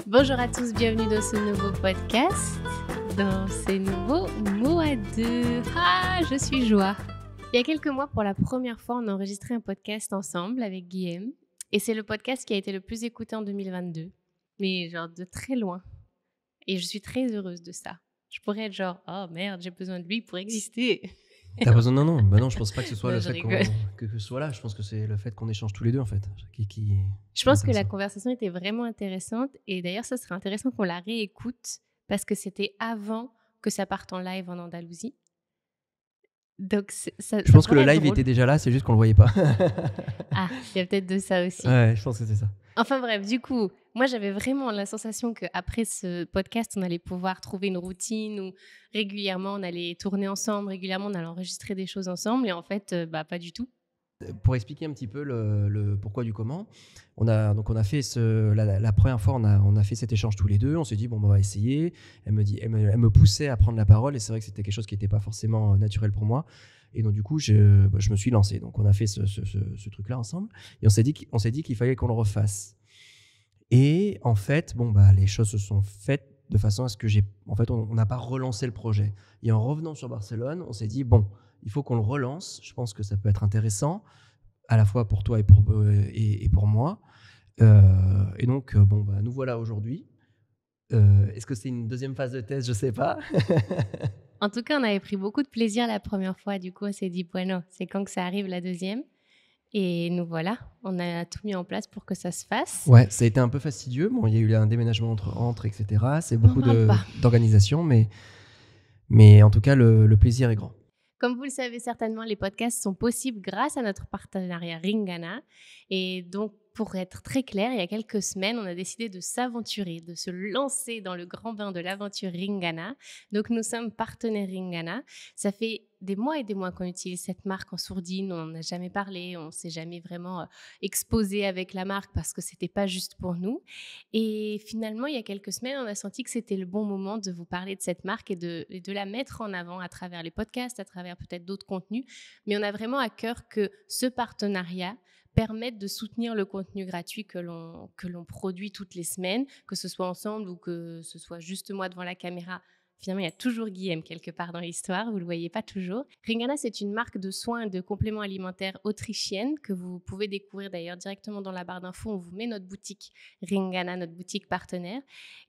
Bonjour à tous, bienvenue dans ce nouveau podcast, dans ces nouveaux mots à deux. Ah, je suis joie. Il y a quelques mois, pour la première fois, on a enregistré un podcast ensemble avec Guillaume. Et c'est le podcast qui a été le plus écouté en 2022. Mais genre de très loin. Et je suis très heureuse de ça. Je pourrais être genre, oh merde, j'ai besoin de lui pour exister. T'as besoin d'un nom? Bah non, je pense pas que ce soit Non, le je fait rigole. que ce soit là. Je pense que c'est le fait qu'on échange tous les deux en fait. Je pense que la intéressant. conversation était vraiment intéressante. Et d'ailleurs, ça serait intéressant qu'on la réécoute parce que c'était avant que ça parte en live en Andalousie. Donc, ça Je pense que le pourrait être live drôle. était déjà là, c'est juste qu'on le voyait pas. Ah, il y a peut-être de ça aussi. Ouais, je pense que c'est ça. Enfin bref, du coup, moi j'avais vraiment la sensation qu'après ce podcast, on allait pouvoir trouver une routine où régulièrement on allait tourner ensemble, régulièrement on allait enregistrer des choses ensemble et en fait, pas du tout. Pour expliquer un petit peu le pourquoi du comment, on a fait la première fois, on a fait cet échange tous les deux. On s'est dit bon, on va essayer. Elle me poussait à prendre la parole et c'est vrai que c'était quelque chose qui n'était pas forcément naturel pour moi. Et donc du coup, je me suis lancé. Donc on a fait ce truc-là ensemble et on s'est dit qu'il fallait qu'on le refasse. Et en fait, les choses se sont faites de façon à ce que on n'a pas relancé le projet. Et en revenant sur Barcelone, on s'est dit bon, il faut qu'on le relance. Je pense que ça peut être intéressant, à la fois pour toi et pour moi. Et donc, nous voilà aujourd'hui. Est-ce que c'est une deuxième phase de test? Je sais pas. En tout cas, on avait pris beaucoup de plaisir la première fois, du coup on s'est dit, bueno, c'est quand que ça arrive la deuxième. Et nous voilà, on a tout mis en place pour que ça se fasse. Ouais, ça a été un peu fastidieux. Bon, il y a eu un déménagement entre etc. C'est On n'en beaucoup parle pas. d'organisation, mais en tout cas, le plaisir est grand. Comme vous le savez certainement, les podcasts sont possibles grâce à notre partenariat Ringana. Et donc, pour être très clair, il y a quelques semaines, on a décidé de s'aventurer, de se lancer dans le grand bain de l'aventure Ringana. Donc, nous sommes partenaires Ringana. Ça fait des mois et des mois qu'on utilise cette marque en sourdine. On n'en a jamais parlé, on ne s'est jamais vraiment exposé avec la marque parce que ce n'était pas juste pour nous. Et finalement, il y a quelques semaines, on a senti que c'était le bon moment de vous parler de cette marque et de la mettre en avant à travers les podcasts, à travers peut-être d'autres contenus. Mais on a vraiment à cœur que ce partenariat permette de soutenir le contenu gratuit que l'on produit toutes les semaines, que ce soit ensemble ou que ce soit juste moi devant la caméra. Finalement, il y a toujours Guillaume quelque part dans l'histoire, vous ne le voyez pas toujours. Ringana, c'est une marque de soins et de compléments alimentaires autrichienne que vous pouvez découvrir d'ailleurs directement dans la barre d'infos. On vous met notre boutique Ringana, notre boutique partenaire.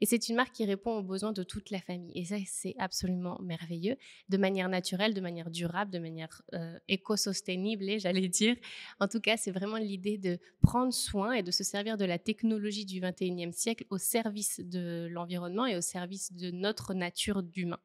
Et c'est une marque qui répond aux besoins de toute la famille. Et ça, c'est absolument merveilleux, de manière naturelle, de manière durable, de manière éco-sostenible, j'allais dire. En tout cas, c'est vraiment l'idée de prendre soin et de se servir de la technologie du 21e siècle au service de l'environnement et au service de notre nature d'humain.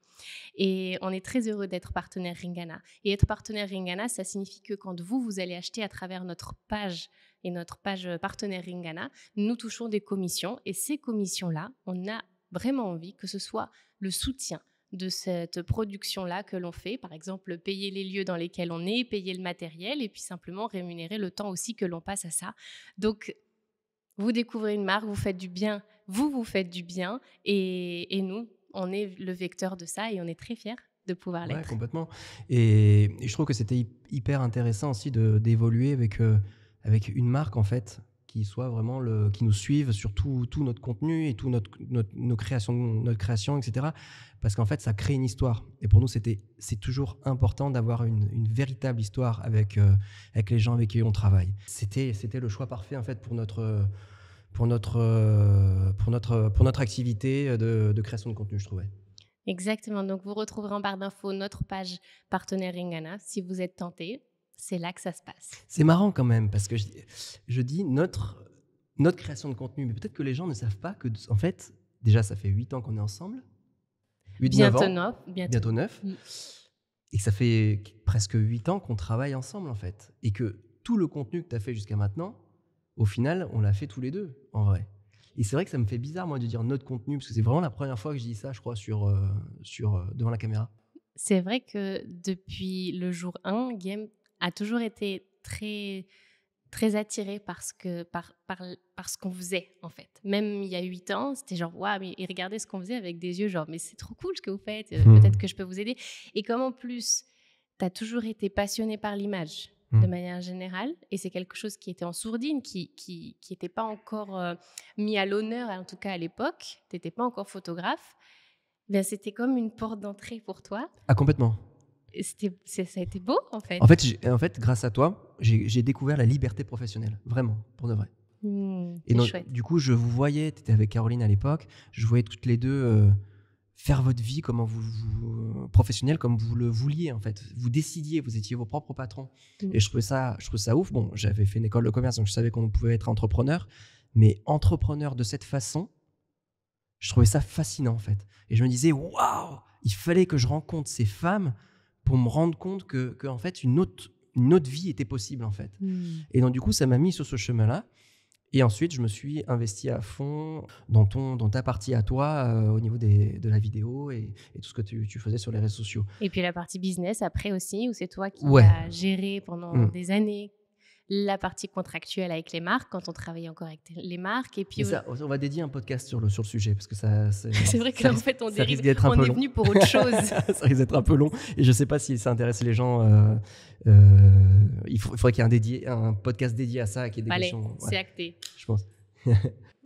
Et on est très heureux d'être partenaire Ringana. Et être partenaire Ringana, ça signifie que quand vous allez acheter à travers notre page et notre page partenaire Ringana, nous touchons des commissions. Et ces commissions-là, on a vraiment envie que ce soit le soutien de cette production-là que l'on fait. Par exemple, payer les lieux dans lesquels on est, payer le matériel et puis simplement rémunérer le temps aussi que l'on passe à ça. Donc, vous découvrez une marque, vous faites du bien, vous faites du bien et nous, on est le vecteur de ça et on est très fiers de pouvoir Ouais, l'être. complètement. Et je trouve que c'était hyper intéressant aussi d'évoluer avec une marque en fait qui soit vraiment qui nous suive sur tout notre contenu et tout notre création, etc. Parce qu'en fait, ça crée une histoire. Et pour nous, c'est toujours important d'avoir une véritable histoire avec les gens avec qui on travaille. C'était le choix parfait en fait pour notre activité de création de contenu, je trouvais. Exactement. Donc, vous retrouverez en barre d'infos notre page partenaire Ringana. Si vous êtes tenté, c'est là que ça se passe. C'est marrant quand même, parce que je dis notre création de contenu, mais peut-être que les gens ne savent pas que, en fait, déjà, ça fait 8 ans qu'on est ensemble. 8-9 ans, bientôt 9, Mm. et que ça fait presque 8 ans qu'on travaille ensemble, en fait. Et que tout le contenu que tu as fait jusqu'à maintenant, au final, on l'a fait tous les deux, en vrai. Et c'est vrai que ça me fait bizarre, moi, de dire notre contenu, parce que c'est vraiment la première fois que je dis ça, je crois, devant la caméra. C'est vrai que depuis le jour 1, Guillaume a toujours été très, très attiré par ce qu'on faisait, en fait. Même il y a 8 ans, c'était genre, waouh, mais il regardait ce qu'on faisait avec des yeux genre, mais c'est trop cool ce que vous faites, peut-être que je peux vous aider. Et comme en plus, tu as toujours été passionné par l'image, de manière générale, et c'est quelque chose qui était en sourdine, qui n'était pas encore mis à l'honneur, en tout cas à l'époque. Tu n'étais pas encore photographe. Ben, c'était comme une porte d'entrée pour toi. Ah, complètement. Et ça a été beau, en fait. En fait, grâce à toi, j'ai découvert la liberté professionnelle, vraiment, pour de vrai. Et donc, chouette. du coup, je vous voyais, tu étais avec Caroline à l'époque, je voyais toutes les deux faire votre vie professionnelle comme vous le vouliez, en fait. Vous décidiez, vous étiez vos propres patrons. Et je trouvais ça ouf. Bon, j'avais fait une école de commerce, donc je savais qu'on pouvait être entrepreneur, mais entrepreneur de cette façon, je trouvais ça fascinant, en fait. Et je me disais, waouh, il fallait que je rencontre ces femmes pour me rendre compte que en fait, une autre vie était possible, en fait. Et donc, du coup, ça m'a mis sur ce chemin-là. Et ensuite, je me suis investi à fond dans ta partie à toi au niveau de la vidéo et tout ce que tu faisais sur les réseaux sociaux. Et puis la partie business après aussi, où c'est toi qui Ouais. as géré pendant des années la partie contractuelle avec les marques, quand on travaillait encore avec les marques. Et puis Mais ça, on va dédier un podcast sur le sujet, parce que ça c'est vrai que là, en fait, on risque d'être un peu est long. venu pour autre chose. Ça risque d'être un peu long. Et je ne sais pas si ça intéresse les gens. Il faudrait qu'il y ait un podcast dédié à ça, qui ait des Allez, questions. c'est acté. Je pense.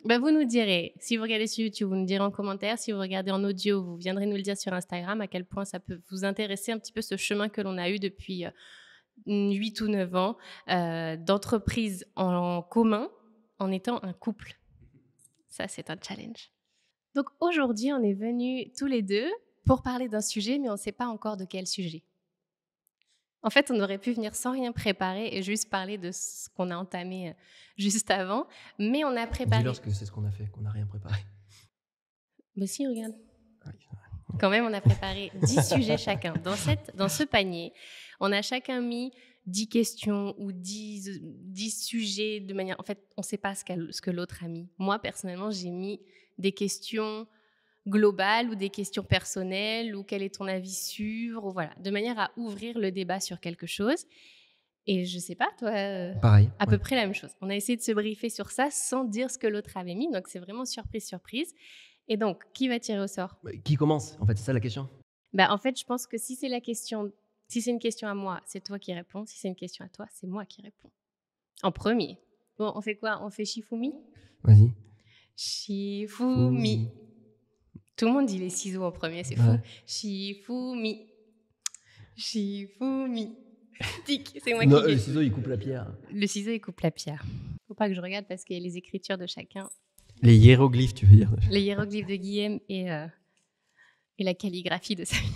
Bah, vous nous direz, si vous regardez sur YouTube, vous nous direz en commentaire. Si vous regardez en audio, vous viendrez nous le dire sur Instagram, à quel point ça peut vous intéresser un petit peu ce chemin que l'on a eu depuis 8 ou 9 ans d'entreprise en commun en étant un couple. Ça, c'est un challenge. Donc aujourd'hui, on est venus tous les deux pour parler d'un sujet, mais on ne sait pas encore de quel sujet. En fait, on aurait pu venir sans rien préparer et juste parler de ce qu'on a entamé juste avant, mais on a préparé... Dis-leur que c'est ce qu'on a fait, qu'on n'a rien préparé. Mais si, regarde. Oui. Quand même, on a préparé 10 sujets chacun. Dans ce panier, on a chacun mis 10 questions ou 10 sujets de manière... En fait, on ne sait pas ce que l'autre a mis. Moi, personnellement, j'ai mis des questions globales ou des questions personnelles ou quel est ton avis sur... Ou voilà, de manière à ouvrir le débat sur quelque chose. Et je ne sais pas, toi... Pareil. À peu près la même chose. On a essayé de se briefer sur ça sans dire ce que l'autre avait mis. Donc, c'est vraiment surprise. Et donc, qui va tirer au sort ? Qui commence ? En fait, c'est ça la question. Bah, en fait, je pense que si c'est une question à moi, c'est toi qui réponds. Si c'est une question à toi, c'est moi qui réponds. En premier. Bon, on fait quoi ? On fait Shifumi ? Vas-y. Shifumi. Tout le monde dit les ciseaux en premier, c'est fou. Shifumi. Tic, c'est moi qui gagne. Le ciseau, il coupe la pierre. Le ciseau, il coupe la pierre. Faut pas que je regarde parce qu'il y a les écritures de chacun. Les hiéroglyphes, tu veux dire ? Les hiéroglyphes de Guillaume et la calligraphie de Samia.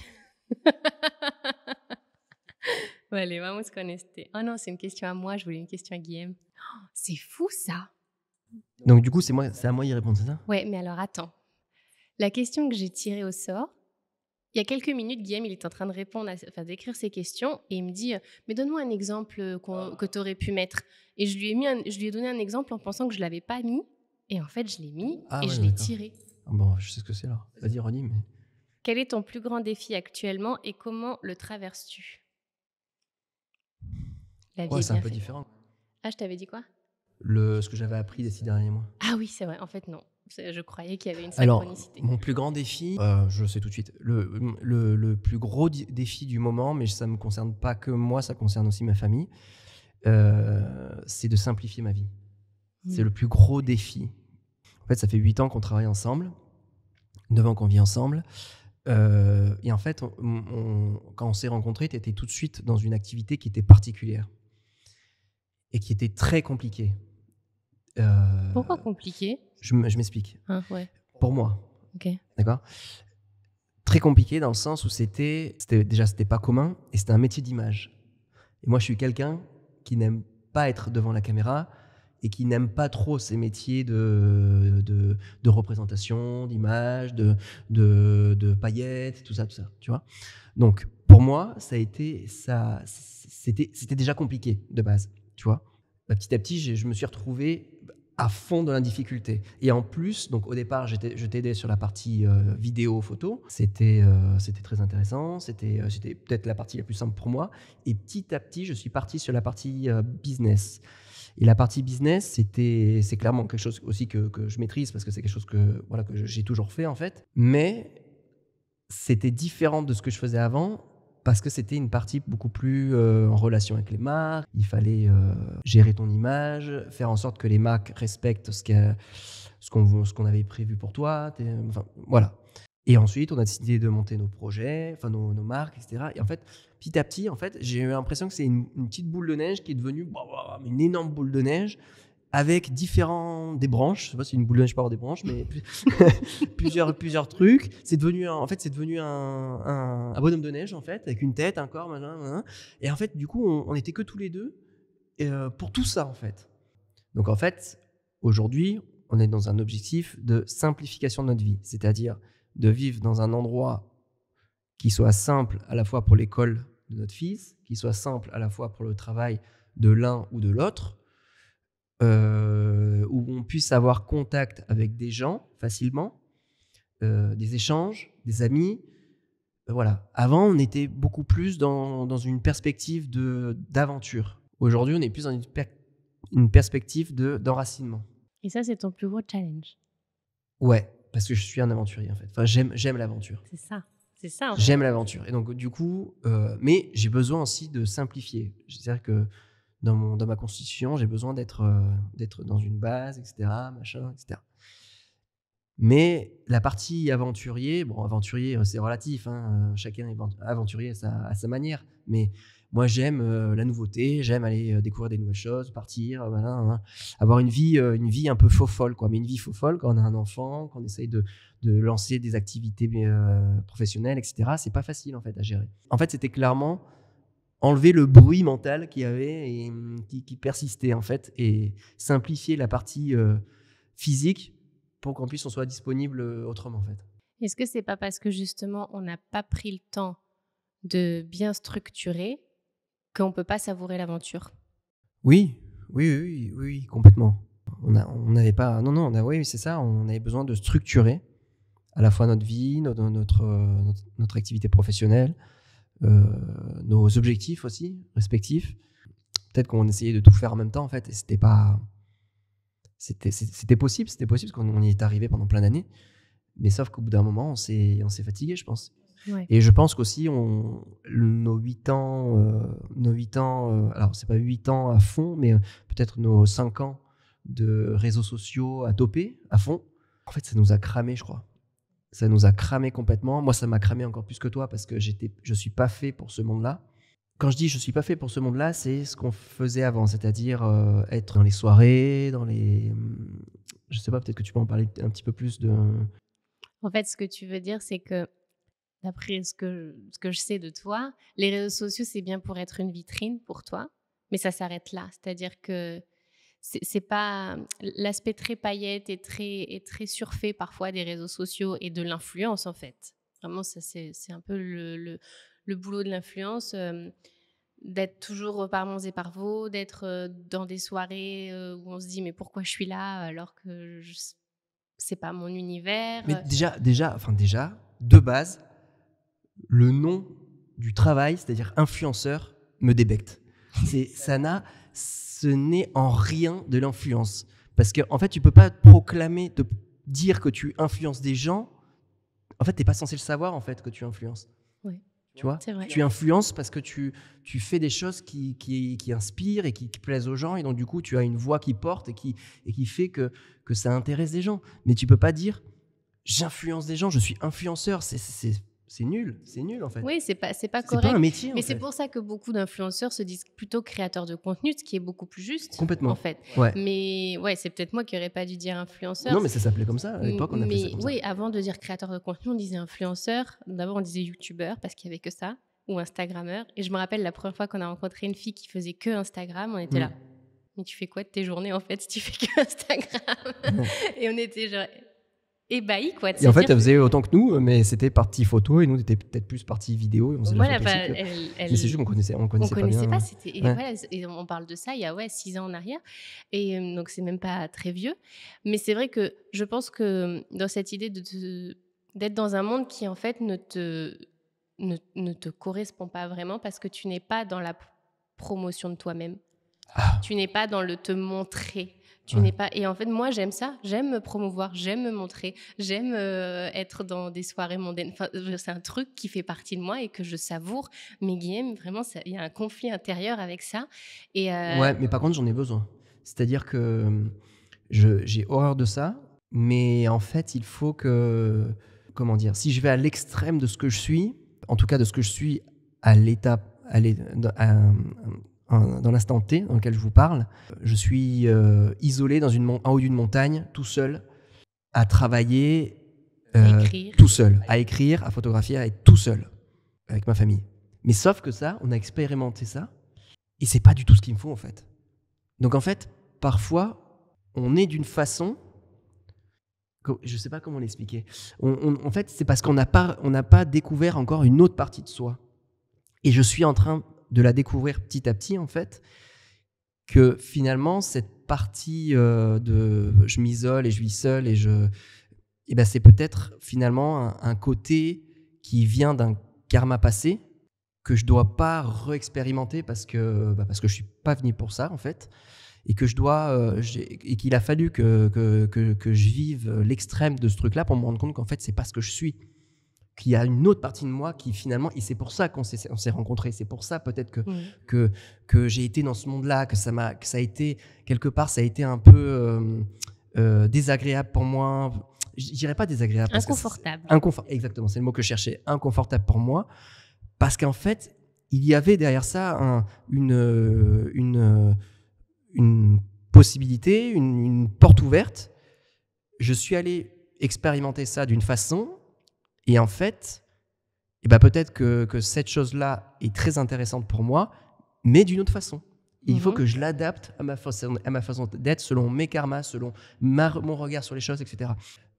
Vale, vamos con este. Oh non, c'est une question à moi, je voulais une question à Guillaume. Oh, c'est fou ça. Donc du coup, c'est à moi d'y répondre, c'est ça ? Ouais, mais alors attends. La question que j'ai tirée au sort, il y a quelques minutes, Guillaume, il est en train de d'écrire ses questions et il me dit mais donne-moi un exemple que tu aurais pu mettre. Et je lui ai donné un exemple en pensant que je l'avais pas mis. Et en fait, je l'ai mis je l'ai tiré. Bon, je sais ce que c'est là. Vas-y, redis. Mais... Quel est ton plus grand défi actuellement et comment le traverses-tu ? La vie est c'est bien un peu faite. différent. Ah, je t'avais dit quoi ? Ce que j'avais appris les 6 derniers mois. Ah oui, c'est vrai. En fait, non. Je croyais qu'il y avait une synchronicité. Alors, mon plus grand défi, je le sais tout de suite, le plus gros défi du moment, mais ça ne me concerne pas que moi, ça concerne aussi ma famille, c'est de simplifier ma vie. C'est le plus gros défi. En fait, ça fait 8 ans qu'on travaille ensemble, 9 ans qu'on vit ensemble. Et en fait, quand on s'est rencontrés, tu étais tout de suite dans une activité qui était particulière et qui était très compliquée. Pourquoi compliqué ? Je m'explique. Ouais. Pour moi. Ok. D'accord ? Très compliqué dans le sens où c'était pas commun et c'était un métier d'image. Et moi, je suis quelqu'un qui n'aime pas être devant la caméra et qui n'aime pas trop ces métiers de représentation, d'image, de paillettes, tout ça, tu vois. Donc, pour moi, c'était déjà compliqué de base, tu vois. Petit à petit, je me suis retrouvé à fond dans la difficulté. Et en plus, donc au départ, je t'aidais sur la partie vidéo, photo. C'était très intéressant. C'était peut-être la partie la plus simple pour moi. Et petit à petit, je suis parti sur la partie business. Et la partie business, c'est clairement quelque chose aussi que je maîtrise parce que c'est quelque chose que j'ai toujours fait en fait. Mais c'était différent de ce que je faisais avant parce que c'était une partie beaucoup plus en relation avec les marques. Il fallait gérer ton image, faire en sorte que les marques respectent ce qu'on avait prévu pour toi. Enfin, voilà. Et ensuite, on a décidé de monter nos projets, enfin nos marques, etc. Et en fait, petit à petit, en fait, j'ai eu l'impression que c'est une petite boule de neige qui est devenue une énorme boule de neige avec des branches. Je sais pas si une boule de neige peut avoir des branches, mais plusieurs trucs. C'est devenu un bonhomme de neige, en fait, avec une tête, un corps, machin. Et en fait, du coup, on était que tous les deux pour tout ça, en fait. Donc, en fait, aujourd'hui, on est dans un objectif de simplification de notre vie, c'est-à-dire de vivre dans un endroit qui soit simple à la fois pour l'école de notre fils, qui soit simple à la fois pour le travail de l'un ou de l'autre, où on puisse avoir contact avec des gens facilement, des échanges, des amis. Voilà. Avant, on était beaucoup plus dans une perspective d'aventure. Aujourd'hui, on est plus dans une perspective d'enracinement. Et ça, c'est ton plus gros challenge. Ouais, parce que je suis un aventurier, en fait. Enfin, j'aime l'aventure. C'est ça. En fait. J'aime l'aventure. Et donc, du coup, mais j'ai besoin aussi de simplifier. C'est-à-dire que dans ma constitution, j'ai besoin d'être dans une base, etc., machin, etc. Mais la partie aventurier, c'est relatif, hein, chacun est aventurier à sa manière. Mais moi, j'aime la nouveauté, j'aime aller découvrir des nouvelles choses, partir, avoir une vie un peu faux-folle, quoi. Mais une vie faux-folle quand on a un enfant, quand on essaye de lancer des activités professionnelles, etc. C'est pas facile, en fait, à gérer. En fait, c'était clairement enlever le bruit mental qu'il y avait et qui persistait, en fait, et simplifier la partie physique pour qu'on soit disponible autrement, en fait. Est-ce que c'est pas parce que justement on n'a pas pris le temps de bien structurer qu'on peut pas savourer l'aventure? Oui, complètement. On n'avait pas, oui, c'est ça. On avait besoin de structurer à la fois notre vie, notre activité professionnelle, nos objectifs aussi respectifs. Peut-être qu'on essayait de tout faire en même temps, en fait, et c'était possible parce qu'on y est arrivé pendant plein d'années, mais sauf qu'au bout d'un moment, on s'est fatigué, je pense. Ouais. Et je pense qu'aussi, nos 8 ans, alors c'est pas 8 ans à fond, mais peut-être nos 5 ans de réseaux sociaux à toper à fond, en fait, ça nous a cramé, je crois. Ça nous a cramé complètement. Moi, ça m'a cramé encore plus que toi parce que je suis pas fait pour ce monde-là. Quand je dis je suis pas fait pour ce monde-là, c'est ce qu'on faisait avant, c'est-à-dire être dans les soirées, je sais pas, peut-être que tu peux en parler un petit peu plus de. En fait, ce que tu veux dire, c'est que d'après ce que je sais de toi, les réseaux sociaux, c'est bien pour être une vitrine pour toi, mais ça s'arrête là. C'est-à-dire que c'est pas l'aspect très paillette et très surfait parfois des réseaux sociaux et de l'influence, en fait. Vraiment, ça, c'est un peu le boulot de l'influence, d'être par parments et par vaux, d'être dans des soirées où on se dit mais pourquoi je suis là alors que c'est pas mon univers. Mais déjà, de base, le nom du travail, c'est-à-dire influenceur, me débecte. Ce n'est en rien de l'influence. Parce qu'en fait, tu peux pas te dire que tu influences des gens. En fait, tu n'es pas censé le savoir, en fait, que tu influences. Oui. Tu vois, c'est vrai. Tu influences parce que tu fais des choses qui inspirent et qui plaisent aux gens. Et donc, du coup, tu as une voix qui porte et qui fait que ça intéresse des gens. Mais tu peux pas dire j'influence des gens, je suis influenceur. C'est nul en fait. Oui, c'est pas correct. C'est pas un métier. Mais c'est pour ça que beaucoup d'influenceurs se disent plutôt créateurs de contenu, ce qui est beaucoup plus juste. Complètement. En fait. Ouais. Mais ouais, c'est peut-être moi qui n'aurais pas dû dire influenceur. Non, mais ça s'appelait comme ça à l'époque. On appelait ça comme oui, ça. avant de dire créateur de contenu, on disait influenceur. D'abord, on disait youtubeur parce qu'il y avait que ça, ou instagrammeur. Et je me rappelle la première fois qu'on a rencontré une fille qui faisait que Instagram, on était là. Mais tu fais quoi de tes journées en fait si tu fais que Instagram? Et on était genre ébahis, quoi. Et en fait, elle faisait autant que nous, mais c'était partie photo et nous, on était peut-être plus partie vidéo. Et on faisait voilà, mais c'est juste qu'on connaissait pas bien. Pas, et, voilà, et on parle de ça il y a 6 ans en arrière. Et donc, c'est même pas très vieux. Mais c'est vrai que je pense que dans cette idée d'être dans un monde qui, en fait, ne te correspond pas vraiment parce que tu n'es pas dans la promotion de toi-même. Tu n'es pas dans le te montrer. Tu n'es pas... Et en fait, moi, j'aime ça. J'aime me promouvoir, j'aime me montrer, j'aime être dans des soirées mondaines. Enfin, c'est un truc qui fait partie de moi et que je savoure. Mais Guillaume, vraiment, il y a un conflit intérieur avec ça. Et Ouais, mais par contre, j'en ai besoin. C'est-à-dire que j'ai horreur de ça, mais en fait, il faut que... Comment dire? Si je vais à l'extrême de ce que je suis, en tout cas de ce que je suis à l'étape... dans l'instant T dans lequel je vous parle, je suis isolé en haut d'une montagne, tout seul, à travailler, écrire. tout seul, à écrire, à photographier, à être tout seul avec ma famille. Mais sauf que ça, on a expérimenté ça, et c'est pas du tout ce qu'il me faut en fait. Donc en fait, parfois, on est d'une façon, je sais pas comment l'expliquer. En fait, c'est parce qu'on n'a pas découvert encore une autre partie de soi. Et je suis en train de la découvrir petit à petit, en fait, que finalement, cette partie de je m'isole et je vis seul et ben, c'est peut-être finalement un côté qui vient d'un karma passé que je dois pas réexpérimenter parce que je suis pas venu pour ça, en fait, et que et qu'il a fallu que je vive l'extrême de ce truc-là pour me rendre compte qu'en fait, c'est pas ce que je suis. Qu'il y a une autre partie de moi qui finalement, et c'est pour ça qu'on s'est rencontrés, c'est pour ça peut-être que j'ai été dans ce monde-là, que ça a été, quelque part, ça a été un peu désagréable pour moi. Je dirais pas désagréable. Inconfortable. Exactement, c'est le mot que je cherchais, inconfortable pour moi, parce qu'en fait, il y avait derrière ça une possibilité, une porte ouverte. Je suis allé expérimenter ça d'une façon. Et en fait, peut-être que cette chose-là est très intéressante pour moi, mais d'une autre façon. Et il faut que je l'adapte à ma façon d'être, selon mes karmas, selon mon regard sur les choses, etc.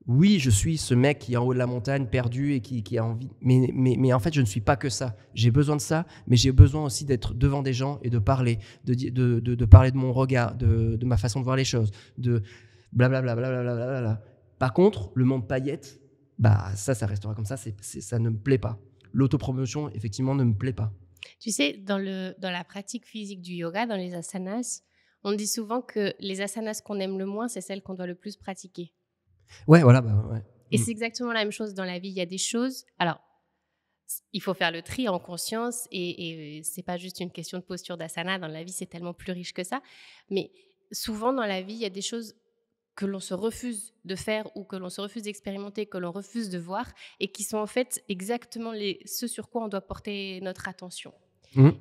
Oui, je suis ce mec qui est en haut de la montagne, perdu et qui a envie. Mais en fait, je ne suis pas que ça. J'ai besoin de ça, mais j'ai besoin aussi d'être devant des gens et de parler, de parler de mon regard, de ma façon de voir les choses, de blablabla. Blablabla. Par contre, le monde paillettes, ça restera comme ça, ça ne me plaît pas. L'autopromotion, effectivement, ne me plaît pas. Tu sais, dans la pratique physique du yoga, dans les asanas, on dit souvent que les asanas qu'on aime le moins, c'est celles qu'on doit le plus pratiquer. Ouais, voilà. Ouais. Et c'est exactement la même chose dans la vie. Il y a des choses... Alors, il faut faire le tri en conscience et c'est pas juste une question de posture d'asana. Dans la vie, c'est tellement plus riche que ça. Mais souvent, dans la vie, il y a des choses que l'on se refuse de faire ou que l'on se refuse d'expérimenter, que l'on refuse de voir et qui sont en fait exactement ce sur quoi on doit porter notre attention.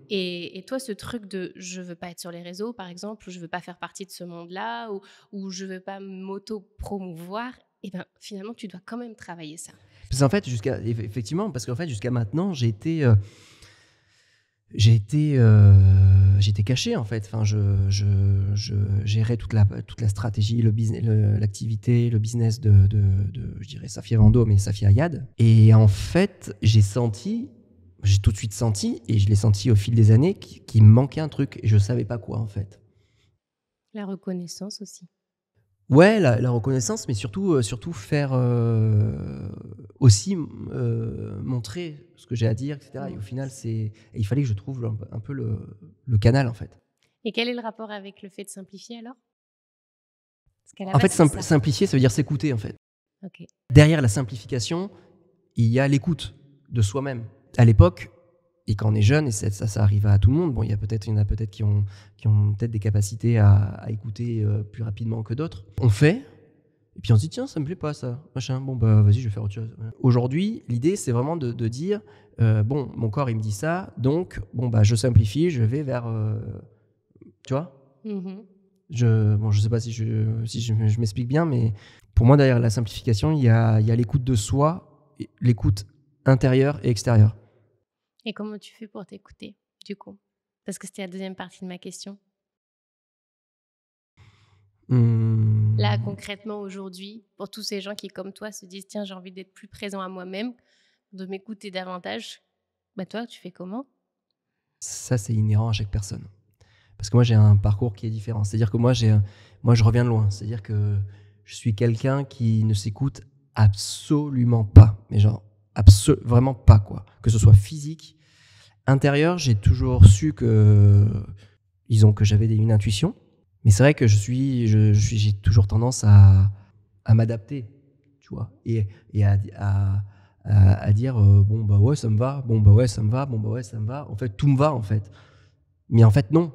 Et toi, ce truc de je veux pas être sur les réseaux, par exemple, ou je veux pas faire partie de ce monde-là, ou je veux pas m'auto-promouvoir, finalement, tu dois quand même travailler ça. Parce qu'en fait, jusqu'à maintenant, j'étais caché en fait. Enfin, je gérais toute la stratégie, l'activité, le business de je dirais Safia Vando, mais Safia Ayad. Et en fait, j'ai tout de suite senti, et je l'ai senti au fil des années, qu'il me manquait un truc et je savais pas quoi en fait. La reconnaissance aussi. Ouais, la reconnaissance, mais surtout faire aussi montrer ce que j'ai à dire, etc. Et au final, il fallait que je trouve un peu le canal, en fait. Et quel est le rapport avec le fait de simplifier, alors? En fait, simplifier, ça veut dire s'écouter, en fait. Okay. Derrière la simplification, il y a l'écoute de soi-même. À l'époque, et quand on est jeune, et ça arrive à tout le monde, bon, il y en a peut-être qui ont peut-être des capacités à écouter plus rapidement que d'autres. On fait, et puis on se dit, tiens, ça me plaît pas ça, machin, bon, vas-y, je vais faire autre chose. Aujourd'hui, l'idée, c'est vraiment de dire, bon, mon corps, il me dit ça, donc, bon, je simplifie, je vais vers, tu vois. Je sais pas si je m'explique bien, mais pour moi, derrière la simplification, il y a l'écoute de soi, l'écoute intérieure et extérieure. Et comment tu fais pour t'écouter, du coup? Parce que c'était la deuxième partie de ma question. Là, concrètement, aujourd'hui, pour tous ces gens qui, comme toi, se disent « Tiens, j'ai envie d'être plus présent à moi-même, de m'écouter davantage », toi, tu fais comment? Ça, c'est inhérent à chaque personne. Parce que moi, j'ai un parcours qui est différent. C'est-à-dire que moi, je reviens de loin. C'est-à-dire que je suis quelqu'un qui ne s'écoute absolument pas. Mais genre, vraiment pas, quoi. Que ce soit physique, intérieur, j'ai toujours su que j'avais une intuition, Mais c'est vrai que j'ai toujours tendance à m'adapter, tu vois, et à dire bon bah ouais ça me va, bon bah ouais ça me va, bon bah ouais ça me va. En fait tout me va en fait, mais en fait non,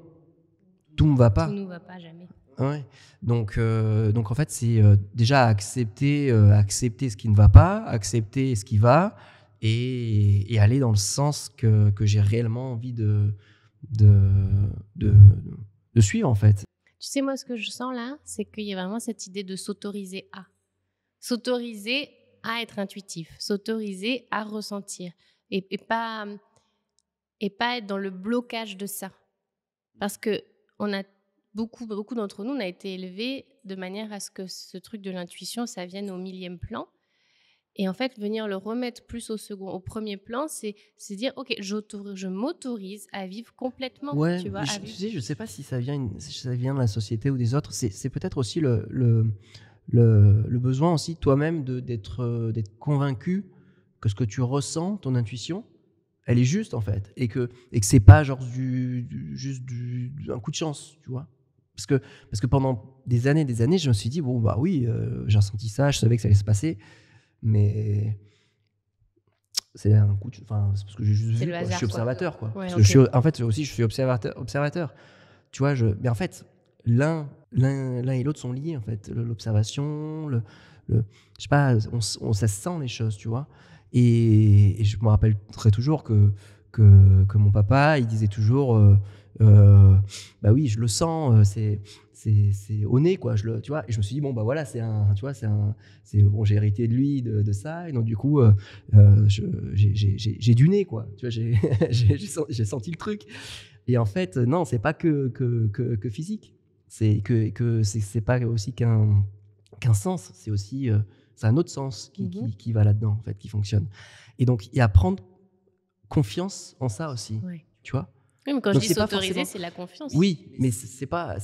tout me va Tout pas. nous va pas jamais. Ouais. Donc en fait c'est déjà accepter ce qui ne va pas, accepter ce qui va, et aller dans le sens que j'ai réellement envie de, de, de suivre en fait. Tu sais, moi, ce que je sens là, c'est qu'il y a vraiment cette idée de s'autoriser à. S'autoriser à être intuitif, s'autoriser à ressentir et pas être dans le blocage de ça. Parce que on a beaucoup d'entre nous, on a été élevés de manière à ce que ce truc de l'intuition, ça vienne au millième plan. Et en fait, venir le remettre plus au premier plan, c'est dire, ok, je m'autorise à vivre complètement, Ouais, tu vois, à tu vivre. sais, je sais pas si ça vient de la société ou des autres. C'est peut-être aussi le besoin aussi toi-même d'être convaincu que ce que tu ressens, ton intuition, elle est juste en fait, et que c'est pas genre un coup de chance, tu vois. Parce que pendant des années, je me suis dit bon bah oui, j'ai ressenti ça, je savais que ça allait se passer, mais c'est un coup enfin c'est parce que j'ai juste C'est vu le quoi. Je hasard, suis quoi. observateur quoi. Ouais, Parce que ok. en fait aussi je suis observateur. Tu vois, mais en fait l'un et l'autre sont liés en fait. L'observation, je sais pas, ça se sent les choses, tu vois. Et je me rappellerai toujours que mon papa, il disait toujours, bah oui, je le sens, c'est au nez, quoi. Tu vois. Et je me suis dit, bon, bah voilà, tu vois, bon, j'ai hérité de lui, de ça. Et donc, du coup, j'ai du nez, quoi. Tu vois, j'ai senti le truc. Et en fait, non, c'est pas que physique. C'est pas aussi qu'un sens. C'est aussi, c'est un autre sens qui va là-dedans, en fait, qui fonctionne. Et donc, il y a prendre confiance en ça aussi, Ouais. tu vois. Oui, mais quand je Donc dis c'est pas s'autoriser, forcément, c'est la confiance. oui, mais c'est pas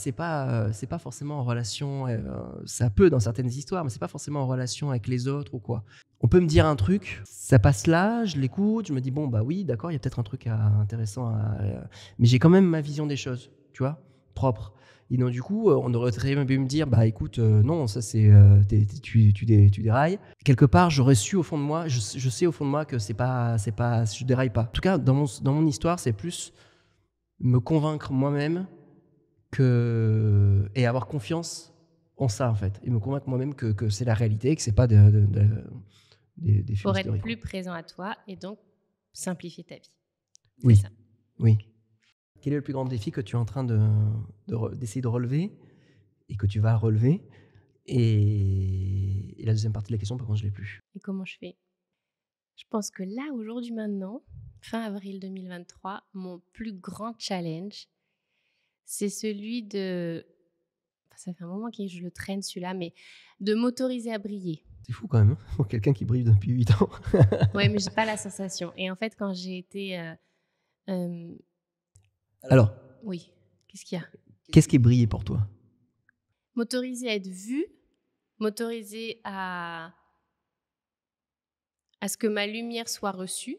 forcément en relation. Ça peut dans certaines histoires, mais c'est pas forcément en relation avec les autres ou quoi. On peut me dire un truc, ça passe là, je l'écoute, je me dis bon bah oui, d'accord, il y a peut-être un truc intéressant, mais j'ai quand même ma vision des choses, tu vois, propre. Et donc du coup, on aurait très bien pu me dire bah écoute, non, ça c'est tu dérailles. Quelque part, j'aurais su au fond de moi, je sais au fond de moi que c'est pas, je déraille pas. En tout cas, dans mon histoire, c'est plus me convaincre moi-même et avoir confiance en ça en fait, et me convaincre moi-même que c'est la réalité, que c'est pas des Pour être fumisteries, quoi. plus présent à toi et donc simplifier ta vie. C'est Oui, ça. oui. Quel est le plus grand défi que tu es en train d'essayer de relever et que tu vas relever? Et la deuxième partie de la question, par contre, je l'ai plus. Et comment je fais? Je pense que là, aujourd'hui, maintenant, fin avril 2023, mon plus grand challenge, c'est celui de... enfin, ça fait un moment que je le traîne celui-là, mais de m'autoriser à briller. C'est fou quand même, hein, pour quelqu'un qui brille depuis 8 ans. Ouais, mais j'ai pas la sensation. Et en fait, quand j'ai été... Alors, oui, qu'est-ce qu'il y a? qu'est-ce qui est brillé pour toi? M'autoriser à être vue, m'autoriser à ce que ma lumière soit reçue,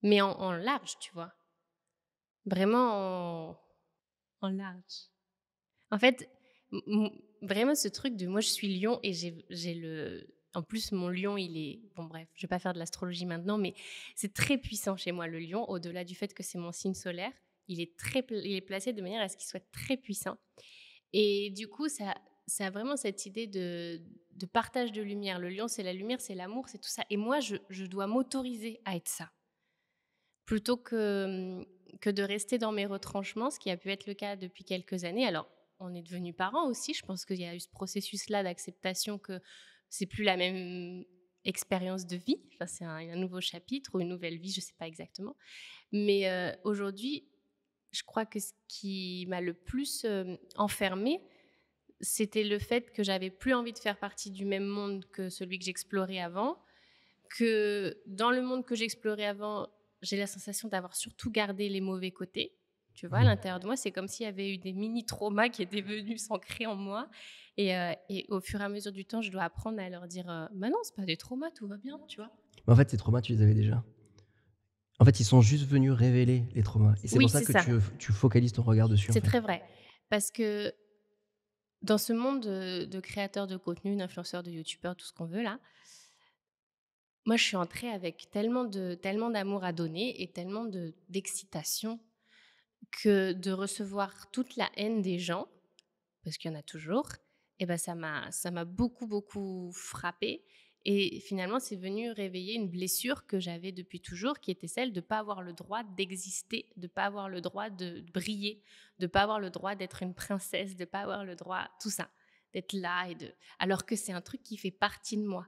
mais en large, tu vois. Vraiment en large. En fait, vraiment ce truc de moi je suis lion et j'ai le... En plus, mon lion, il est... Bon bref, je vais pas faire de l'astrologie maintenant, mais c'est très puissant chez moi, le lion, au-delà du fait que c'est mon signe solaire. Il est placé de manière à ce qu'il soit très puissant. Et du coup, ça a vraiment cette idée de partage de lumière. Le lion, c'est la lumière, c'est l'amour, c'est tout ça. Et moi, je dois m'autoriser à être ça. Plutôt que de rester dans mes retranchements, ce qui a pu être le cas depuis quelques années. Alors, on est devenus parents aussi. Je pense qu'il y a eu ce processus-là d'acceptation que c'est plus la même expérience de vie. Enfin, c'est un nouveau chapitre ou une nouvelle vie, je ne sais pas exactement. Mais aujourd'hui, je crois que ce qui m'a le plus enfermée, c'était le fait que j'avais plus envie de faire partie du même monde que celui que j'explorais avant, que dans le monde que j'explorais avant, j'ai la sensation d'avoir surtout gardé les mauvais côtés. Tu vois, à l'intérieur de moi, c'est comme s'il y avait eu des mini-traumas qui étaient venus s'ancrer en moi. Et au fur et à mesure du temps, je dois apprendre à leur dire bah non, c'est pas des traumas, tout va bien, tu vois. Mais en fait, ces traumas, tu les avais déjà. En fait, ils sont juste venus révéler les traumas. Et c'est Oui, pour ça c'est que ça. tu focalises ton regard dessus. En C'est fait. très vrai. Parce que dans ce monde de créateurs de contenu, d'influenceurs, de youtubeurs, tout ce qu'on veut là, moi je suis entrée avec tellement d'amour à donner et tellement d'excitation que de recevoir toute la haine des gens, parce qu'il y en a toujours, et ben ça m'a beaucoup, beaucoup frappée. Et finalement, c'est venu réveiller une blessure que j'avais depuis toujours, qui était celle de ne pas avoir le droit d'exister, de ne pas avoir le droit de briller, de ne pas avoir le droit d'être une princesse, de ne pas avoir le droit, tout ça, d'être là. Alors que c'est un truc qui fait partie de moi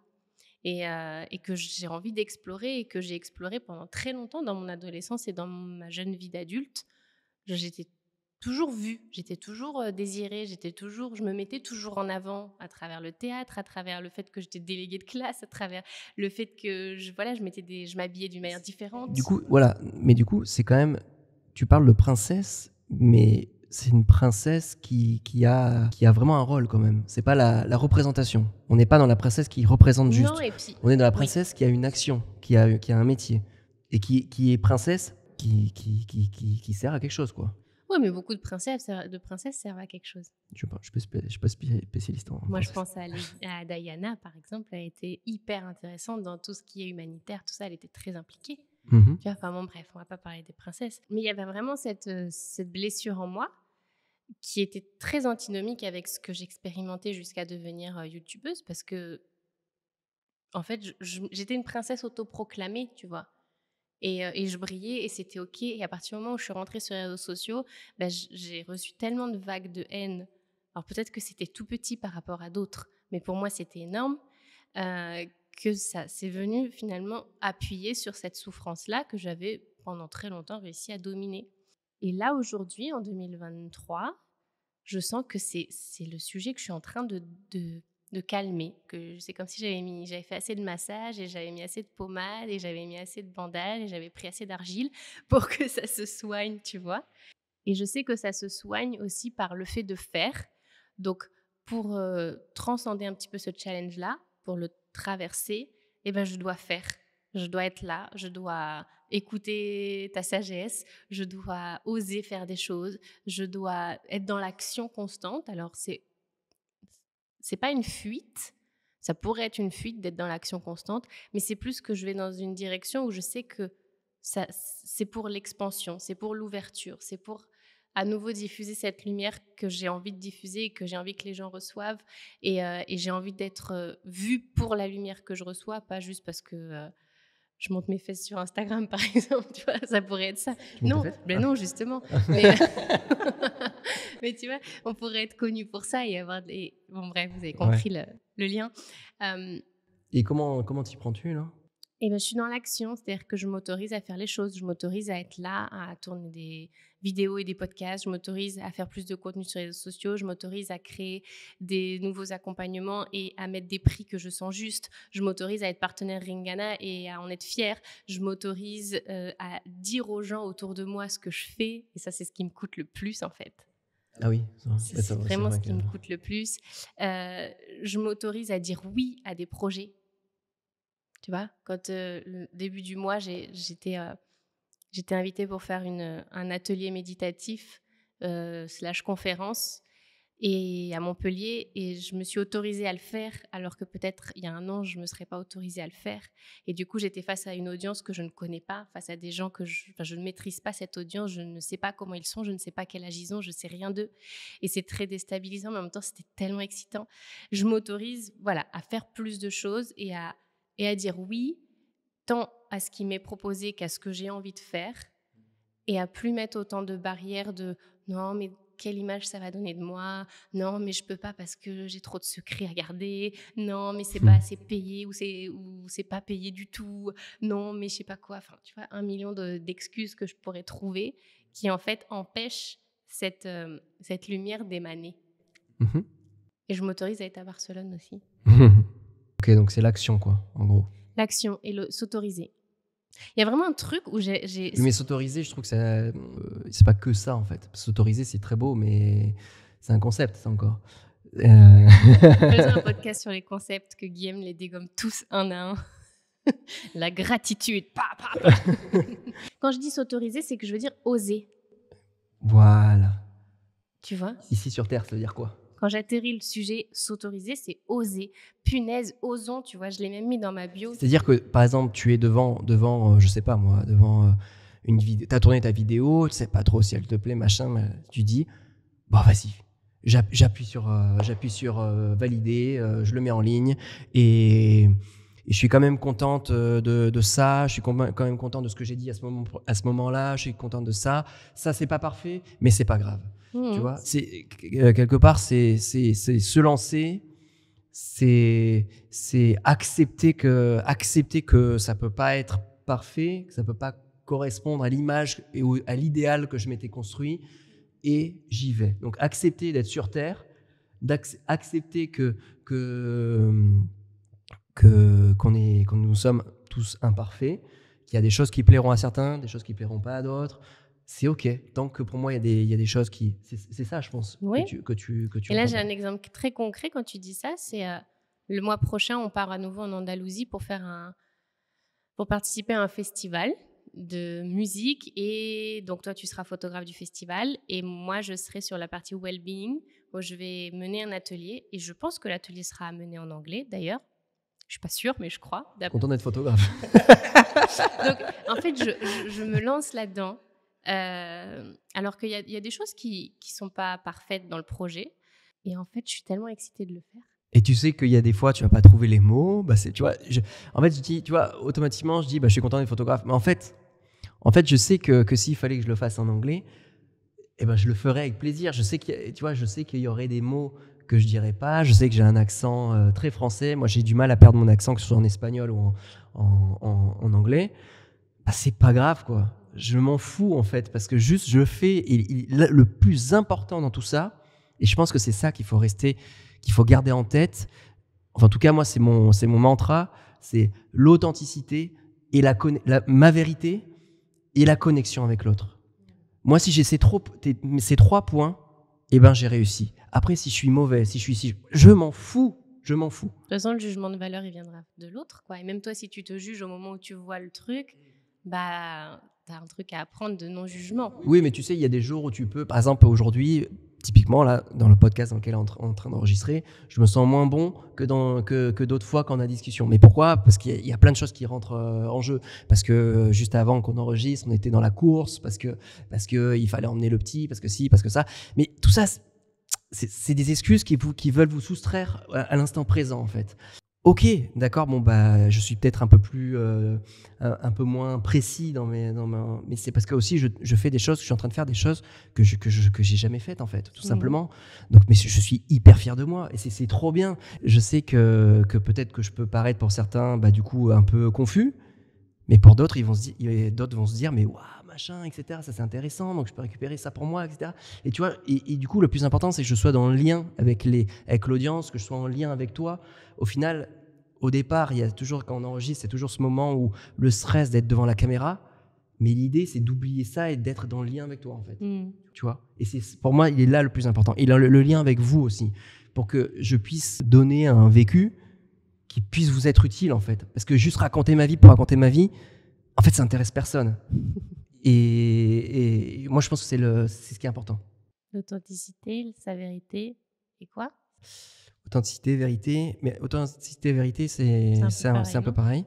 et que j'ai envie d'explorer et que j'ai exploré pendant très longtemps dans mon adolescence et dans ma jeune vie d'adulte. J'étais toujours vue, j'étais toujours désirée, je me mettais toujours en avant à travers le théâtre, à travers le fait que j'étais déléguée de classe, à travers le fait que je m'habillais d'une manière différente. Du coup, voilà, mais du coup, c'est quand même, tu parles de princesse, mais c'est une princesse qui a vraiment un rôle quand même. C'est pas la représentation. On n'est pas dans la princesse qui représente juste. Non, et puis, on est dans la princesse qui a une action, qui a un métier et qui est princesse, qui sert à quelque chose, quoi. Oui, mais beaucoup de princesses servent à quelque chose. Je suis pas spécialiste en Moi, princesse. je pense à Diana, par exemple. Elle a été hyper intéressante dans tout ce qui est humanitaire, tout ça. Elle était très impliquée. Mm-hmm. Tu vois, enfin bon, bref, on va pas parler des princesses. Mais il y avait vraiment cette blessure en moi qui était très antinomique avec ce que j'expérimentais jusqu'à devenir youtubeuse, parce que, en fait, j'étais une princesse autoproclamée, tu vois. Et je brillais et c'était OK. Et à partir du moment où je suis rentrée sur les réseaux sociaux, j'ai reçu tellement de vagues de haine. Alors peut-être que c'était tout petit par rapport à d'autres, mais pour moi, c'était énorme, que ça s'est venu finalement appuyer sur cette souffrance-là que j'avais pendant très longtemps réussi à dominer. Et là, aujourd'hui, en 2023, je sens que c'est le sujet que je suis en train de calmer. Que c'est comme si j'avais fait assez de massage et j'avais mis assez de pommade et j'avais mis assez de bandage et j'avais pris assez d'argile pour que ça se soigne, tu vois. Et je sais que ça se soigne aussi par le fait de faire. Donc, pour transcender un petit peu ce challenge-là, pour le traverser, je dois faire. Je dois être là, je dois écouter ta sagesse, je dois oser faire des choses, je dois être dans l'action constante. Alors, c'est pas une fuite, ça pourrait être une fuite d'être dans l'action constante, mais c'est plus que je vais dans une direction où je sais que c'est pour l'expansion, c'est pour l'ouverture, c'est pour à nouveau diffuser cette lumière que j'ai envie de diffuser, que j'ai envie que les gens reçoivent, et j'ai envie d'être vue pour la lumière que je reçois, pas juste parce que je monte mes fesses sur Instagram, par exemple, tu vois, ça pourrait être ça. Non, non, justement. Mais tu vois, on pourrait être connu pour ça et avoir des... Bon, bref, vous avez compris le lien. Et comment t'y prends-tu, là ? Je suis dans l'action, c'est-à-dire que je m'autorise à faire les choses, je m'autorise à être là, à tourner des vidéos et des podcasts, je m'autorise à faire plus de contenu sur les réseaux sociaux, je m'autorise à créer des nouveaux accompagnements et à mettre des prix que je sens justes, je m'autorise à être partenaire Ringana et à en être fière, je m'autorise à dire aux gens autour de moi ce que je fais, et ça c'est ce qui me coûte le plus en fait. Ah oui, c'est vraiment ce qui me coûte le plus. Je m'autorise à dire oui à des projets. Tu vois, quand le début du mois, j'étais invitée pour faire un atelier méditatif / conférence et à Montpellier, et je me suis autorisée à le faire alors que peut-être il y a un an, je ne me serais pas autorisée à le faire. Et du coup, j'étais face à une audience que je ne connais pas, face à des gens que je ne maîtrise pas cette audience, je ne sais pas comment ils sont, je ne sais pas quel âge ils ont, je ne sais rien d'eux. Et c'est très déstabilisant, mais en même temps, c'était tellement excitant. Je m'autorise à faire plus de choses et à dire oui, tant à ce qui m'est proposé qu'à ce que j'ai envie de faire, et à plus mettre autant de barrières de « non, mais quelle image ça va donner de moi ? Non, mais je peux pas parce que j'ai trop de secrets à garder. Non, mais c'est pas assez payé ou c'est pas payé du tout. Non, mais je sais pas quoi. » Enfin, tu vois, 1 million d'excuses que je pourrais trouver qui, en fait, empêchent cette lumière d'émaner. Mm-hmm. Et je m'autorise à être à Barcelone aussi. Ok, donc c'est l'action, quoi, en gros. L'action et s'autoriser. Il y a vraiment un truc où j'ai... Mais s'autoriser, je trouve que c'est pas que ça, en fait. S'autoriser, c'est très beau, mais c'est un concept, ça, encore. Faisons un podcast sur les concepts que Guillaume les dégomme tous un à un. La gratitude. Quand je dis s'autoriser, c'est que je veux dire oser. Voilà. Tu vois? Ici sur Terre, ça veut dire quoi? Quand j'atterris le sujet s'autoriser, c'est oser. Punaise, osons, tu vois? Je l'ai même mis dans ma bio. C'est-à-dire que, par exemple, tu es devant je sais pas moi, devant une vidéo. Tu as tourné ta vidéo, tu sais pas trop si elle te plaît, machin, mais tu dis, bon, vas-y. J'appuie sur valider, je le mets en ligne et je suis quand même contente de ça. Je suis quand même content de ce que j'ai dit à ce moment-là. Je suis contente de ça. Ça, c'est pas parfait, mais c'est pas grave. Tu vois, c'est quelque part, c'est se lancer, c'est accepter que ça peut pas être parfait, que ça peut pas correspondre à l'image et à l'idéal que je m'étais construit, et j'y vais. Donc accepter d'être sur Terre, accepter que nous sommes tous imparfaits, qu'il y a des choses qui plairont à certains, des choses qui plairont pas à d'autres. C'est OK. Tant que pour moi, il y a des choses qui... C'est ça, je pense, Oui. que tu Et là, entends j'ai pas. un exemple très concret quand tu dis ça. C'est le mois prochain, on part à nouveau en Andalousie pour participer à un festival de musique. Et donc, toi, tu seras photographe du festival. Et moi, je serai sur la partie well-being où je vais mener un atelier. Et je pense que l'atelier sera mené en anglais, d'ailleurs. Je suis pas sûre, mais je crois. Content d'être photographe. Donc, en fait, je me lance là-dedans. Alors qu'il y a des choses qui sont pas parfaites dans le projet. Et en fait, je suis tellement excitée de le faire. Et tu sais qu'il y a des fois, tu vas pas trouver les mots. Bah tu vois, en fait, je dis, tu vois, automatiquement, je dis, bah, je suis content d'être photographe. Mais en fait, je sais que s'il fallait que je le fasse en anglais, eh ben, je le ferais avec plaisir. Je sais qu'il y aurait des mots que je dirais pas. Je sais que j'ai un accent très français. Moi, j'ai du mal à perdre mon accent, que ce soit en espagnol ou en anglais. Bah, c'est pas grave, quoi. Je m'en fous, en fait, parce que juste, je fais. Et le plus important dans tout ça, et je pense que c'est ça qu'il faut garder en tête. Enfin, en tout cas, moi, c'est mon mantra, c'est l'authenticité et ma vérité et la connexion avec l'autre. Moi, si j'ai ces trois points, eh ben, j'ai réussi. Après, si je suis mauvais, je m'en fous. Je m'en fous. De toute façon, le jugement de valeur, il viendra de l'autre, quoi. Et même toi, si tu te juges au moment où tu vois le truc, bah, t'as un truc à apprendre de non-jugement. Oui, mais tu sais, il y a des jours où tu peux... Par exemple, aujourd'hui, typiquement, là, dans le podcast dans lequel on est en train d'enregistrer, je me sens moins bon que d'autres fois quand on a discussion. Mais pourquoi ? Parce qu'il y a plein de choses qui rentrent en jeu. Parce que juste avant qu'on enregistre, on était dans la course, parce que il fallait emmener le petit, parce que si, parce que ça. Mais tout ça, c'est des excuses qui veulent vous soustraire à l'instant présent, en fait. Ok, d'accord, bon, bah, je suis peut-être un peu moins précis mais c'est parce que aussi je fais des choses, je suis en train de faire des choses que j'ai jamais faites, en fait, tout simplement. Donc, mais je suis hyper fier de moi et c'est trop bien. Je sais que peut-être que je peux paraître pour certains, bah, du coup, un peu confus, mais pour d'autres, d'autres vont se dire, mais waouh, machin, etc. Ça, c'est intéressant, donc je peux récupérer ça pour moi, etc. Et tu vois, et du coup, le plus important, c'est que je sois dans le lien avec l'audience, que je sois en lien avec toi. Au final, au départ, il y a toujours, quand on enregistre, c'est toujours ce moment où le stress d'être devant la caméra, mais l'idée, c'est d'oublier ça et d'être dans le lien avec toi, en fait. Tu vois ? Et pour moi, il est là le plus important. Et le lien avec vous aussi, pour que je puisse donner un vécu qui puisse vous être utile, en fait. Parce que juste raconter ma vie pour raconter ma vie, en fait, ça n'intéresse personne. Et moi, je pense que c'est ce qui est important. L'authenticité, sa vérité, et quoi ? Authenticité, vérité. Mais authenticité, vérité, c'est un peu pareil.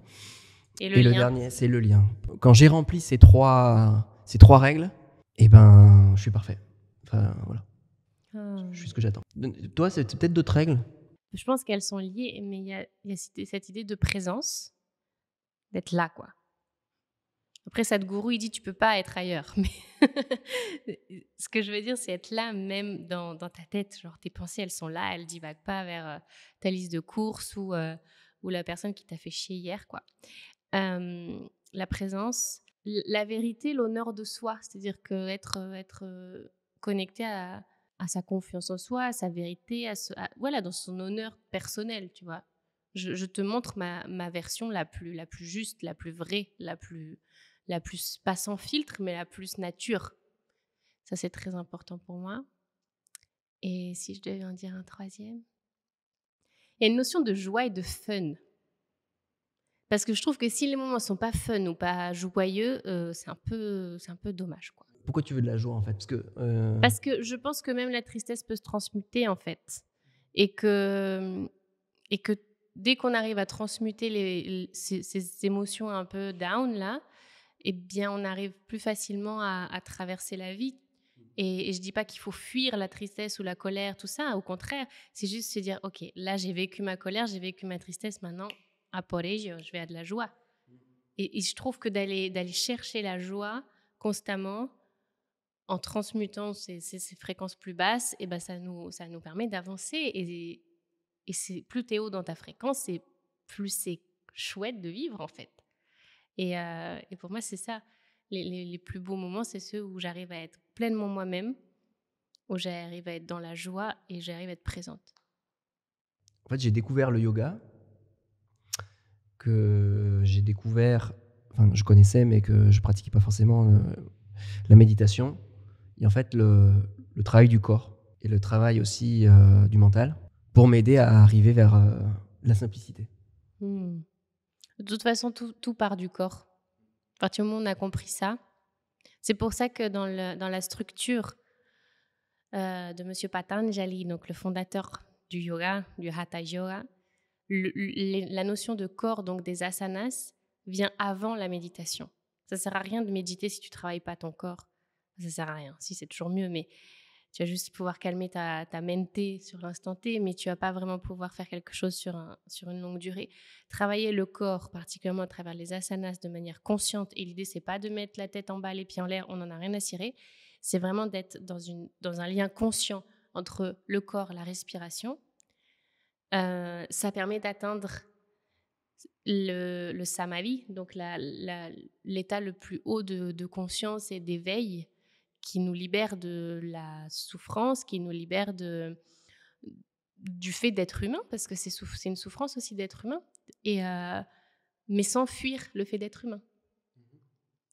Et le dernier, c'est le lien. Quand j'ai rempli ces trois règles, eh ben, je suis parfait. Enfin, voilà. Je suis ce que j'attends. Toi, c'est peut-être d'autres règles ? Je pense qu'elles sont liées, mais il y a cette idée de présence, d'être là, quoi. Après, Sadhguru, il dit tu peux pas être ailleurs. Mais ce que je veux dire, c'est être là même dans ta tête. Genre, tes pensées, elles sont là, elles divaguent pas vers ta liste de courses ou la personne qui t'a fait chier hier, quoi. La présence, la vérité, l'honneur de soi. C'est-à-dire que être connecté à sa confiance en soi, à sa vérité, voilà, dans son honneur personnel, tu vois. Je te montre ma version la plus juste, la plus vraie, la plus pas sans filtre, mais la plus nature. Ça, c'est très important pour moi. Et si je devais en dire un troisième, il y a une notion de joie et de fun. Parce que je trouve que si les moments ne sont pas fun ou pas joyeux, c'est un peu dommage, quoi. Pourquoi tu veux de la joie en fait? Parce que je pense que même la tristesse peut se transmuter en fait. Et que, et que dès qu'on arrive à transmuter ces émotions un peu down là, eh bien on arrive plus facilement à traverser la vie. Et je dis pas qu'il faut fuir la tristesse ou la colère, tout ça. Au contraire, c'est juste se dire, ok, là j'ai vécu ma colère, j'ai vécu ma tristesse, maintenant, a por ello, je vais à de la joie. Et je trouve que d'aller chercher la joie constamment, en transmutant ces fréquences plus basses, et ben ça nous permet d'avancer. Et c'est plus t'es haut dans ta fréquence, et plus c'est chouette de vivre en fait. Et pour moi, c'est ça. Les plus beaux moments, c'est ceux où j'arrive à être pleinement moi-même, où j'arrive à être dans la joie et j'arrive à être présente. En fait, j'ai découvert le yoga, que j'ai découvert, enfin, je connaissais, mais que je pratiquais pas forcément, la méditation. Et en fait, le travail du corps et le travail aussi du mental pour m'aider à arriver vers la simplicité. De toute façon, tout part du corps. À partir du moment où on a compris ça, c'est pour ça que dans la structure de Monsieur Patanjali, donc le fondateur du yoga, du Hatha Yoga, la notion de corps, donc des asanas, vient avant la méditation. Ça sert à rien de méditer si tu travailles pas ton corps. Ça sert à rien. Si, c'est toujours mieux, mais tu vas juste pouvoir calmer ta mente sur l'instant T, mais tu vas pas vraiment pouvoir faire quelque chose sur une longue durée. Travailler le corps, particulièrement à travers les asanas, de manière consciente, et l'idée, c'est pas de mettre la tête en bas, les pieds en l'air, on n'en a rien à cirer, c'est vraiment d'être dans un lien conscient entre le corps, la respiration. Ça permet d'atteindre le samadhi, donc l'état le plus haut de conscience et d'éveil, qui nous libère de la souffrance, qui nous libère du fait d'être humain, parce que c'est une souffrance aussi d'être humain, mais sans fuir le fait d'être humain.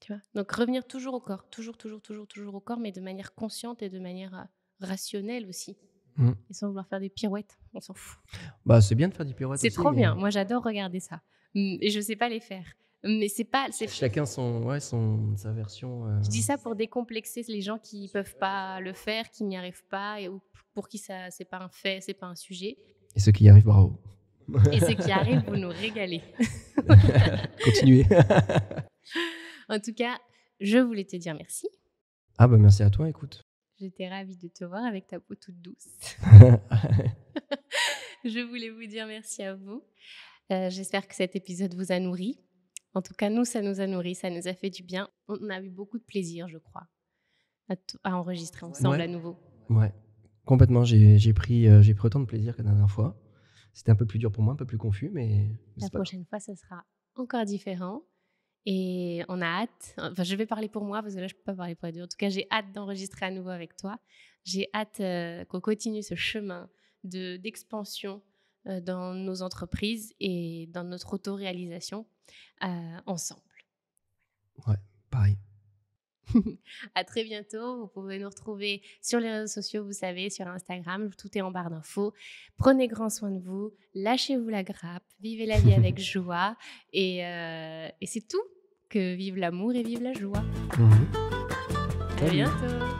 Tu vois ? Donc revenir toujours au corps, toujours au corps, mais de manière consciente et de manière rationnelle aussi. Et sans vouloir faire des pirouettes, on s'en fout. Bah, c'est bien de faire des pirouettes c'est aussi. C'est trop bien, moi j'adore regarder ça. Et je sais pas les faire. Mais c'est pas. Chacun sa version. Je dis ça pour décomplexer les gens qui peuvent pas le faire, qui n'y arrivent pas, ou pour qui ça c'est pas un fait, c'est pas un sujet. Et ceux qui y arrivent, bravo. Et ceux qui arrivent, vous nous régalez. Continuez. En tout cas, je voulais te dire merci. Ah bah merci à toi, écoute. J'étais ravie de te voir avec ta peau toute douce. Je voulais vous dire merci à vous. J'espère que cet épisode vous a nourri. En tout cas, nous, ça nous a nourri, ça nous a fait du bien. On a eu beaucoup de plaisir, je crois, à enregistrer ensemble à nouveau. Ouais, complètement. J'ai pris autant de plaisir que la dernière fois. C'était un peu plus dur pour moi, un peu plus confus, mais la prochaine fois, ça sera encore différent. Et on a hâte, enfin je vais parler pour moi parce que là je ne peux pas parler pour les deux. En tout cas, j'ai hâte d'enregistrer à nouveau avec toi. J'ai hâte qu'on continue ce chemin d'expansion dans nos entreprises et dans notre auto-réalisation ensemble. Ouais, pareil. À très bientôt. Vous pouvez nous retrouver sur les réseaux sociaux, vous savez, sur Instagram. Tout est en barre d'infos. Prenez grand soin de vous. Lâchez-vous la grappe. Vivez la vie avec joie. Et c'est tout. Que vive l'amour et vive la joie. À bientôt.